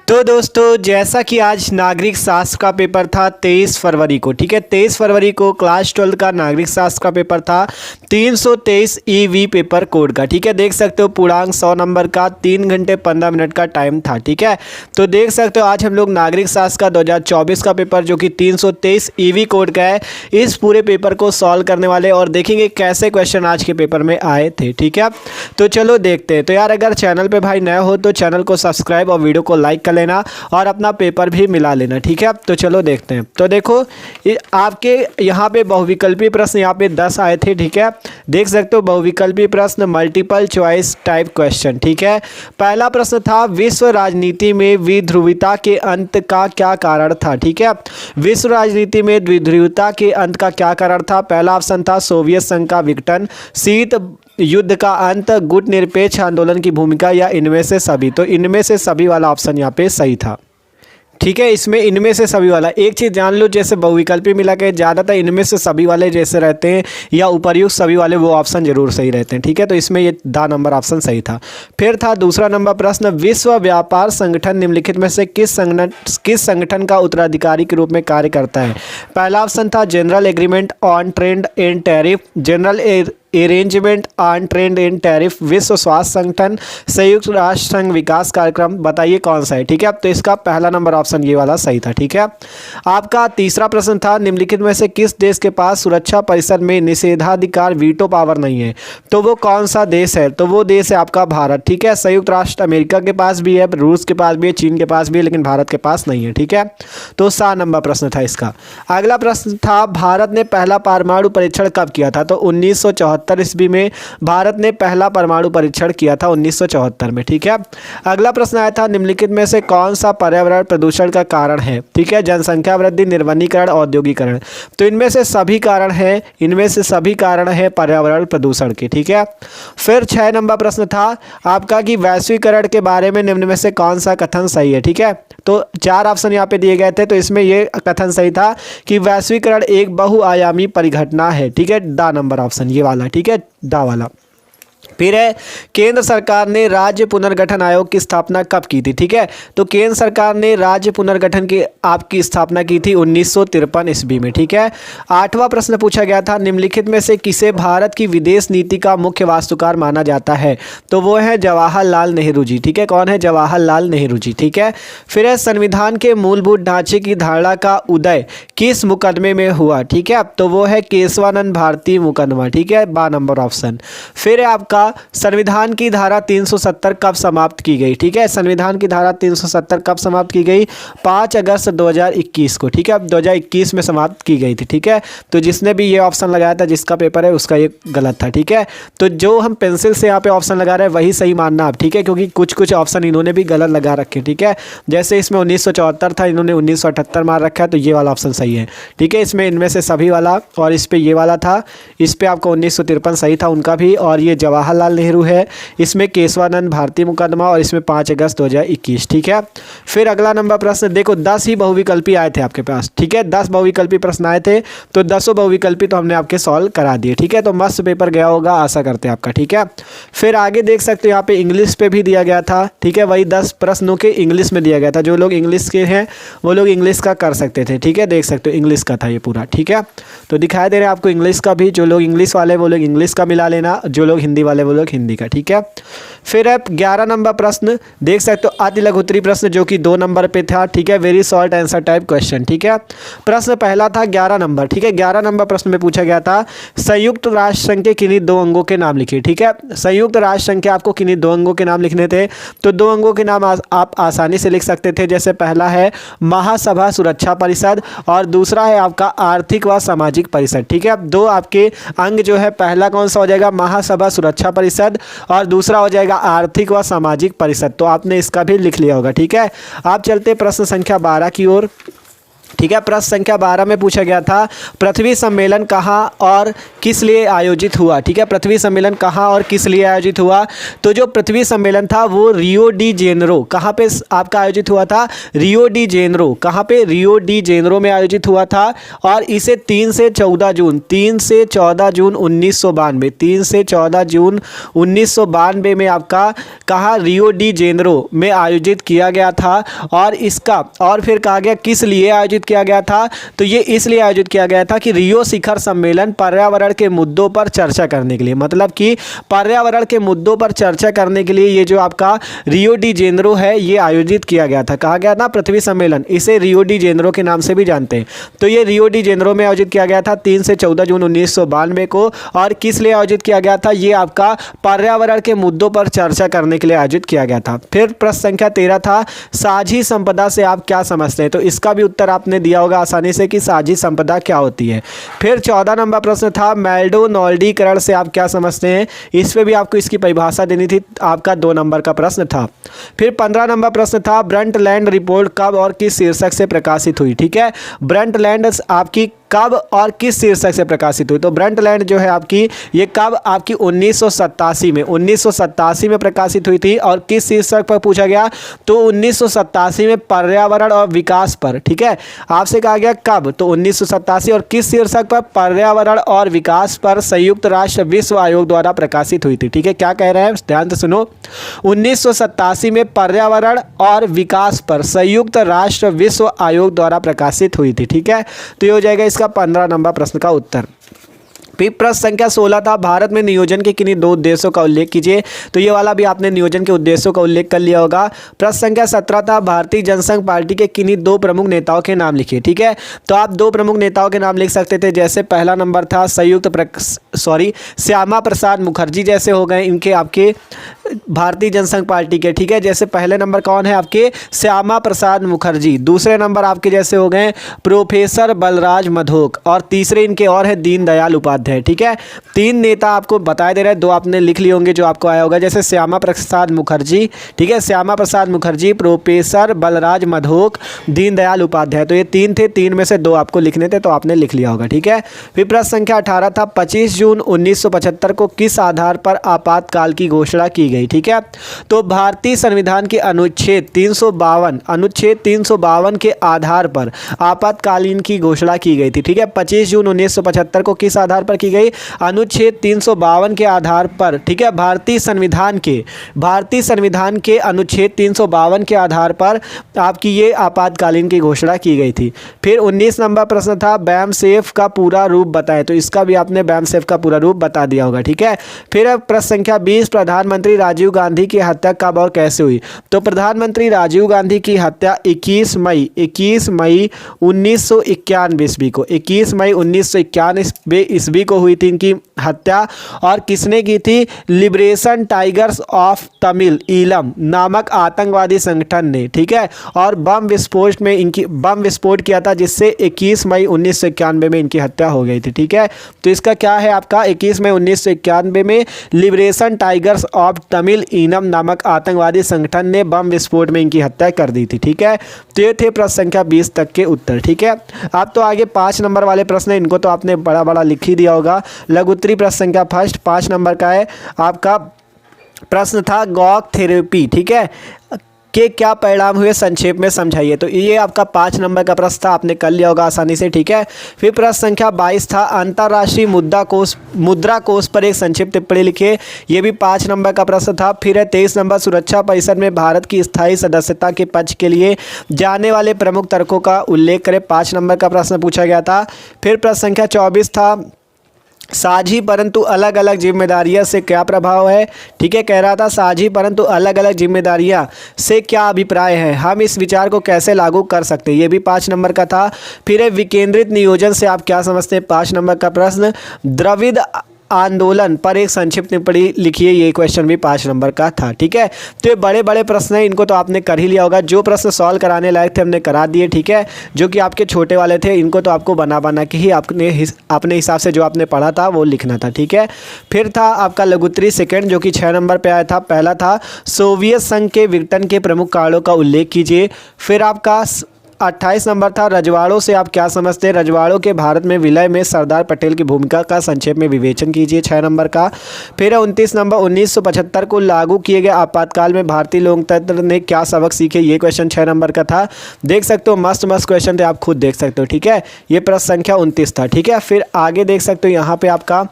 तो दोस्तों जैसा कि आज नागरिक शास्त्र का पेपर था 23 फरवरी को, ठीक है। 23 फरवरी को क्लास 12 का नागरिक शास्त्र का पेपर था 323 ईवी पेपर कोड का, ठीक है। देख सकते हो पूर्णांक 100 नंबर का 3 घंटे 15 मिनट का टाइम था, ठीक है। तो देख सकते हो आज हम लोग नागरिक शास्त्र का 2024 का पेपर जो कि 323 ईवी कोड का है, इस पूरे पेपर को सॉल्व करने वाले और देखेंगे कैसे क्वेश्चन आज के पेपर में आए थे, ठीक है। तो चलो देखते हैं। तो यार अगर चैनल पर भाई नया हो तो चैनल को सब्सक्राइब और वीडियो को लाइक कर लेना और अपना पेपर भी मिला लेना, ठीक है। तो चलो देखते हैं। तो देखो आपके यहाँ पे बहुविकल्पी प्रश्न यहाँ पे 10 आए थे, ठीक है। देख सकते हो बहुविकल्पी प्रश्न मल्टीपल चॉइस टाइप क्वेश्चन, ठीक है। पहला प्रश्न था विश्व राजनीति में विध्रुवीता के अंत का क्या कारण था, ठीक है। विश्व राजनीति में विध्रुवीता के अंत का क्या कारण था। पहला ऑप्शन था सोवियत संघ का विघटन, शीत युद्ध का अंत, गुट निरपेक्ष आंदोलन की भूमिका या इनमें से सभी। तो इनमें से सभी वाला ऑप्शन यहाँ पे सही था, ठीक है। इसमें इनमें से सभी वाला एक चीज़ जान लो, जैसे बहुविकल्पी मिला के ज़्यादातर इनमें से सभी वाले जैसे रहते हैं या उपर्युक्त सभी वाले वो ऑप्शन जरूर सही रहते हैं, ठीक है। तो इसमें ये दा नंबर ऑप्शन सही था। फिर था दूसरा नंबर प्रश्न विश्व व्यापार संगठन निम्नलिखित में से किस संगठन का उत्तराधिकारी के रूप में कार्य करता है। पहला ऑप्शन था general agreement on trade and tariff, general arrangement on trade and tariff, विश्व स्वास्थ्य संगठन, संयुक्त राष्ट्र संघ विकास कार्यक्रम। बताइए कौन सा है, ठीक है। तो इसका पहला नंबर ऑप्शन ये वाला सही था, ठीक है। आपका तीसरा प्रश्न था निम्नलिखित में से किस देश के पास सुरक्षा परिषद में निषेधाधिकार वीटो पावर नहीं है। तो वो कौन सा देश है। तो वो देश है आपका भारत, ठीक है। संयुक्त राष्ट्र अमेरिका के पास भी है, रूस के पास भी है, चीन के पास भी है, लेकिन भारत के पास नहीं है, ठीक है। तो 7 नंबर प्रश्न था इसका। अगला प्रश्न था भारत ने पहला परमाणु परीक्षण कब किया था। तो 1974 ईस्वी में भारत ने पहला परमाणु परीक्षण किया था 1974 में, ठीक है। अगला प्रश्न आया था निम्नलिखित में से कौन सा पर्यावरण प्रदूषण का कारण है, ठीक है। जनसंख्या वृद्धि, निर्वनीकरण, औद्योगिकरण। तो इनमें से सभी कारण है, इनमें से सभी कारण है पर्यावरण प्रदूषण के, ठीक है। फिर 6 नंबर प्रश्न था आपका कि वैश्वीकरण के बारे में निम्न में से कौन सा कथन सही है, ठीक है। तो 4 ऑप्शन यहाँ पे दिए गए थे, तो इसमें ये कथन सही था कि वैश्वीकरण एक बहुआयामी परिघटना है, ठीक है। दा नंबर ऑप्शन ये वाला, ठीक है, दा वाला। फिर है केंद्र सरकार ने राज्य पुनर्गठन आयोग की स्थापना कब की थी, ठीक है। तो केंद्र सरकार ने राज्य पुनर्गठन की आपकी स्थापना की थी 1953 ईस्वी में, ठीक है। 8वां प्रश्न पूछा गया था निम्नलिखित में से किसे भारत की विदेश नीति का मुख्य वास्तुकार माना जाता है। तो वो है जवाहरलाल नेहरू जी, ठीक है। कौन है, जवाहरलाल नेहरू जी, ठीक है। फिर है संविधान के मूलभूत ढांचे की धारणा का उदय किस मुकदमे में हुआ, ठीक है। तो वो है केशवानंद भारती मुकदमा, ठीक है, 12 नंबर ऑप्शन। फिर है आपका संविधान की धारा 370 कब समाप्त की गई, ठीक है। संविधान की धारा 370 कब समाप्त की गई, 5 अगस्त 2021 को, ठीक है। 2021 में समाप्त की गई थी, ठीक है। तो जिसने भी ये ऑप्शन लगाया था जिसका पेपर है उसका ये गलत था, ठीक है। तो जो हम पेंसिल से यहाँ पे ऑप्शन लगा रहे हैं वही सही मानना आप, ठीक है, क्योंकि कुछ कुछ ऑप्शन इन्होंने भी गलत लगा रखे, ठीक है। जैसे इसमें 1974 था, इन्होंने 1978 मार रखा है, तो ये वाला ऑप्शन सही है, ठीक है। इसमें इनमें से सभी वाला और इस पे ये वाला था, इस पे आपको 1953 सही था उनका भी, और ये जवाहरलाल नेहरू है, इसमें केशवानंद भारती मुकदमा और इसमें 5 अगस्त 2021, ठीक है। फिर अगला नंबर प्रश्न देखो 10 ही बहुविकल्पी आए थे आपके पास, ठीक है। 10 बहुविकल्पी प्रश्न आए थे, तो 10 बहुविकल्पी तो हमने आपके सॉल्व करा दिए, ठीक है। तो मस्त पेपर गया होगा आशा करते हैं आपका, ठीक है। फिर आगे देख सकते हो यहाँ पे इंग्लिश पे भी दिया गया था, ठीक है। वही 10 प्रश्नों के इंग्लिश में दिया गया था, जो लोग इंग्लिश के हैं वो लोग इंग्लिश का कर सकते थे, ठीक है। देख सकते हो इंग्लिश का था ये पूरा, ठीक है। तो दिखाई दे रहे हैं आपको इंग्लिश का भी, जो लोग इंग्लिश वाले वो लोग इंग्लिश का मिला लेना, जो लोग हिंदी वाले वो लोग हिंदी का, ठीक है। फिर अब 11 नंबर प्रश्न देख सकते हो अति लघुत्तरी प्रश्न जो कि 2 नंबर पे था, ठीक है। Very short answer type question, ठीक है। प्रश्न पहला था 11 नंबर, ठीक है। 11 नंबर प्रश्न में पूछा गया था संयुक्त राष्ट्र संघ के किन्हीं 2 अंगों के नाम लिखिए, ठीक है। संयुक्त राष्ट्र संघ के आपको किन्हीं 2 अंगों के नाम लिखने थे, तो 2 अंगों के नाम आप आसानी से लिख सकते थे। जैसे पहला है महासभा सुरक्षा परिषद और दूसरा है आपका आर्थिक व सामाजिक परिषद, ठीक है। अब 2 आपके अंग जो है, पहला कौन सा हो जाएगा महासभा सुरक्षा परिषद और दूसरा हो जाएगा आर्थिक व सामाजिक परिषद। तो आपने इसका भी लिख लिया होगा, ठीक है। आप चलते प्रश्न संख्या 12 की ओर। ठीक है। प्रश्न संख्या 12 में पूछा गया था पृथ्वी सम्मेलन कहाँ और किस लिए आयोजित हुआ। ठीक है, पृथ्वी सम्मेलन कहाँ और किस लिए आयोजित हुआ। तो जो पृथ्वी सम्मेलन था वो रियो डी जेनेरो, कहाँ पे आपका आयोजित हुआ था, रियो डी जेनेरो, कहाँ पे, रियो डी जेनेरो में आयोजित हुआ था। और इसे 3 से 14 जून 1992 3 से 14 जून 1992 में आपका कहाँ, रियो डी जेनेरो में आयोजित किया गया था। और इसका और फिर कहा गया किस लिए आयोजित किया गया था। तो ये इसलिए आयोजित किया गया था कि रियो शिखर सम्मेलन पर्यावरण के मुद्दों पर चर्चा करने के लिए, मतलब कि पर्यावरण के मुद्दों पर चर्चा करने के लिए ये जो आपका रियो डी जेनेरो है ये आयोजित किया गया था। कहा गया था पृथ्वी सम्मेलन, इसे रियो डी जेनेरो के नाम से भी जानते हैं। तो ये रियो डी जेनेरो में आयोजित किया गया था 3 से 14 जून 1992 को। और किस लिए आयोजित किया गया था, ये आपका पर्यावरण के मुद्दों पर चर्चा करने के लिए आयोजित किया गया था। फिर प्रश्न संख्या 13 था साझी संपदा से आप क्या समझते हैं। तो इसका भी उत्तर आपने दिया होगा आसानी से कि साझी संपदा क्या होती है। फिर 14 नंबर प्रश्न था मेल्डोनॉल्डीकरण से आप क्या समझते हैं। इस पे भी आपको इसकी परिभाषा देनी थी, आपका 2 नंबर का प्रश्न था। फिर 15 नंबर प्रश्न था ब्रंटलैंड रिपोर्ट कब और किस शीर्षक से प्रकाशित हुई। ठीक है, ब्रंटलैंड आपकी कब और किस शीर्षक से प्रकाशित हुई। तो ब्रंटलैंड जो है आपकी ये कब, आपकी 1987 में प्रकाशित हुई थी। और किस शीर्षक पर पूछा गया, तो 1987 में पर्यावरण और विकास पर। ठीक है, आपसे कहा गया कब, तो 1987 और किस शीर्षक पर, पर्यावरण और विकास पर संयुक्त राष्ट्र विश्व आयोग द्वारा प्रकाशित हुई थी। ठीक है, क्या कह रहे हैं ध्यान से सुनो, 1987 में पर्यावरण और विकास पर संयुक्त राष्ट्र विश्व आयोग द्वारा प्रकाशित हुई थी। ठीक है, तो ये हो जाएगा इसका 15 नंबर प्रश्न का उत्तर। फिर प्रश्न संख्या 16 था भारत में नियोजन के किन्हीं 2 उद्देश्यों का उल्लेख कीजिए। तो ये वाला भी आपने नियोजन के उद्देश्यों का उल्लेख कर लिया होगा। प्रश्न संख्या 17 था भारतीय जनसंघ पार्टी के किन्हीं 2 प्रमुख नेताओं के नाम लिखिए। ठीक है, तो आप 2 प्रमुख नेताओं के नाम लिख सकते थे, जैसे पहला नंबर था श्यामा प्रसाद मुखर्जी जैसे हो गए इनके आपके भारतीय जनसंघ पार्टी के। ठीक है, जैसे पहले नंबर कौन है आपके, श्यामा प्रसाद मुखर्जी। दूसरे नंबर आपके जैसे हो गए प्रोफेसर बलराज मधोक। और तीसरे इनके और है दीनदयाल उपाध्याय। ठीक है, 3 नेता आपको बताए दे रहे हैं, 2 आपने लिख लिए होंगे जो आपको आया होगा, जैसे श्यामा प्रसाद मुखर्जी। ठीक है, श्यामा प्रसाद मुखर्जी, प्रोफेसर बलराज मधोक, दीनदयाल उपाध्याय। तो ये 3 थे, 3 में से 2 आपको लिखने थे, तो आपने लिख लिया होगा। ठीक है, फिर प्रश्न संख्या 18 था 25 जून 1975 को किस आधार पर आपातकाल की घोषणा की गई। ठीक है, तो भारतीय संविधान के अनुच्छेद 352 के आधार पर आपातकालीन की घोषणा की गई थी। ठीक है, 25 जून 1975 को किस आधार पर की गई, अनुच्छेद 352 के आधार पर। ठीक है, भारतीय संविधान के अनुच्छेद 352 के आधार पर आपकी ये आपातकालीन की घोषणा की गई थी। फिर 19 नंबर प्रश्न था बैमसेफ का पूरा रूप बताएं। तो इसका भी आपने बैमसेफ का पूरा रूप बता दिया होगा। ठीक है, फिर प्रश्न संख्या 20 प्रधानमंत्री राजीव गांधी की हत्या कब और कैसे हुई। तो प्रधानमंत्री राजीव गांधी की हत्या 21 मई 1991 ईस्वी को 21 मई 1991 ईस्वी को हुई थी इनकी हत्या। और किसने की थी, liberation tigers of Tamil Eelam नामक आतंकवादी संगठन ने। ठीक है, और बम विस्फोट किया था, जिससे 21 मई 1991 में इनकी हत्या हो गई थी। ठीक है, तो इसका क्या है आपका 21 मई 1991 में liberation tigers of Tamil Eelam नामक आतंकवादी संगठन ने बम विस्फोट में इनकी हत्या कर दी थी। ठीक है, तो ये थे प्रश्न संख्या 20 तक के उत्तर। ठीक है, आप तो आगे 5 नंबर वाले प्रश्न हैं, इनको तो आपने बड़ा बड़ा लिख ही दिया होगा। लघुत्तरी प्रश्न संख्या फर्स्ट 5 नंबर का है आपका प्रश्न था गॉग थेरेपी। ठीक है, के क्या परिणाम हुए संक्षेप में समझाइए। तो ये आपका 5 नंबर का प्रश्न था, आपने कर लिया होगा आसानी से। ठीक है, फिर प्रश्न संख्या 22 था अंतर्राष्ट्रीय मुद्रा कोष पर एक संक्षिप्त टिप्पणी लिखिए। ये भी 5 नंबर का प्रश्न था। फिर है 23 नंबर सुरक्षा परिषद में भारत की स्थायी सदस्यता के पक्ष के लिए जाने वाले प्रमुख तर्कों का उल्लेख करें। 5 नंबर का प्रश्न पूछा गया था। फिर प्रश्न संख्या 24 था साझी परंतु अलग अलग जिम्मेदारियां से क्या प्रभाव है। ठीक है, कह रहा था साझी परंतु अलग अलग जिम्मेदारियां से क्या अभिप्राय है, हम इस विचार को कैसे लागू कर सकते हैं। ये भी 5 नंबर का था। फिर है विकेंद्रित नियोजन से आप क्या समझते हैं। 5 नंबर का प्रश्न द्रविड़ आंदोलन पर एक संक्षिप्त टिप्पणी लिखिए। ये क्वेश्चन भी 5 नंबर का था। ठीक है, तो ये बड़े बड़े प्रश्न हैं, इनको तो आपने कर ही लिया होगा। जो प्रश्न सॉल्व कराने लायक थे हमने करा दिए। ठीक है, जो कि आपके छोटे वाले थे इनको तो आपको बना के ही अपने हिसाब से जो आपने पढ़ा था वो लिखना था। ठीक है, फिर था आपका लघुत्तरी सेकंड जो कि 6 नंबर पे आया था। पहला था सोवियत संघ के विघटन के प्रमुख कारणों का उल्लेख कीजिए। फिर आपका 28 नंबर था रजवाड़ों से आप क्या समझते हैं। रजवाड़ों के भारत में विलय में सरदार पटेल की भूमिका का संक्षेप में विवेचन कीजिए, 6 नंबर का। फिर 29 नंबर 1975 को लागू किए गए आपातकाल में भारतीय लोकतंत्र ने क्या सबक सीखे, ये क्वेश्चन 6 नंबर का था। देख सकते हो मस्त मस्त क्वेश्चन थे, आप खुद देख सकते हो, ठीक है। ये प्रश्न संख्या 29 था, ठीक है। फिर आगे देख सकते हो यहाँ पे आपका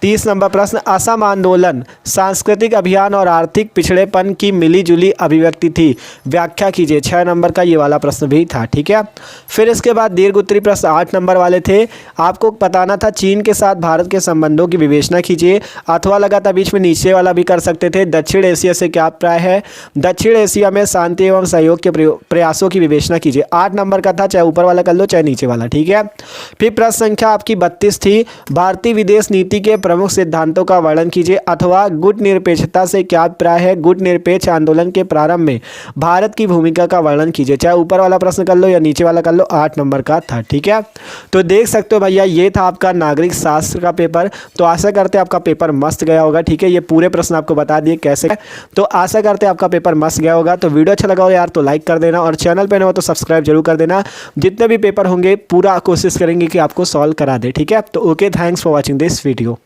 30 नंबर प्रश्न, असम आंदोलन सांस्कृतिक अभियान और आर्थिक पिछड़ेपन की मिलीजुली अभिव्यक्ति थी, व्याख्या कीजिए, 6 नंबर का ये वाला प्रश्न भी था, ठीक है। फिर इसके बाद दीर्घ उत्तरी प्रश्न 8 नंबर वाले थे। आपको बताना था चीन के साथ भारत के संबंधों की विवेचना कीजिए, अथवा लगातार बीच में नीचे वाला भी कर सकते थे। दक्षिण एशिया से क्या अभिप्राय है, दक्षिण एशिया में शांति एवं सहयोग के प्रयासों की विवेचना कीजिए, 8 नंबर का था, चाहे ऊपर वाला कर लो चाहे नीचे वाला, ठीक है। फिर प्रश्न संख्या आपकी 32 थी, भारतीय विदेश नीति के प्रमुख सिद्धांतों का वर्णन कीजिए, अथवा गुट निरपेक्षता से क्या अभिप्राय है, गुट निरपेक्ष आंदोलन के प्रारंभ में भारत की भूमिका का वर्णन कीजिए, चाहे ऊपर वाला प्रश्न कर लो या नीचे वाला कर लो, 8 नंबर का था, ठीक है। तो देख सकते हो भैया ये था आपका नागरिक शास्त्र का पेपर। तो आशा करते हैं आपका पेपर मस्त गया होगा, ठीक है। ये पूरे प्रश्न आपको बता दिए कैसे, तो आशा करते हैं आपका पेपर मस्त गया होगा। तो वीडियो अच्छा लगा हो यार तो लाइक कर देना, और चैनल पे न हो तो सब्सक्राइब जरूर कर देना। जितने भी पेपर होंगे पूरा कोशिश करेंगे कि आपको सॉल्व करा दे, ठीक है। तो okay, thanks for watching this video.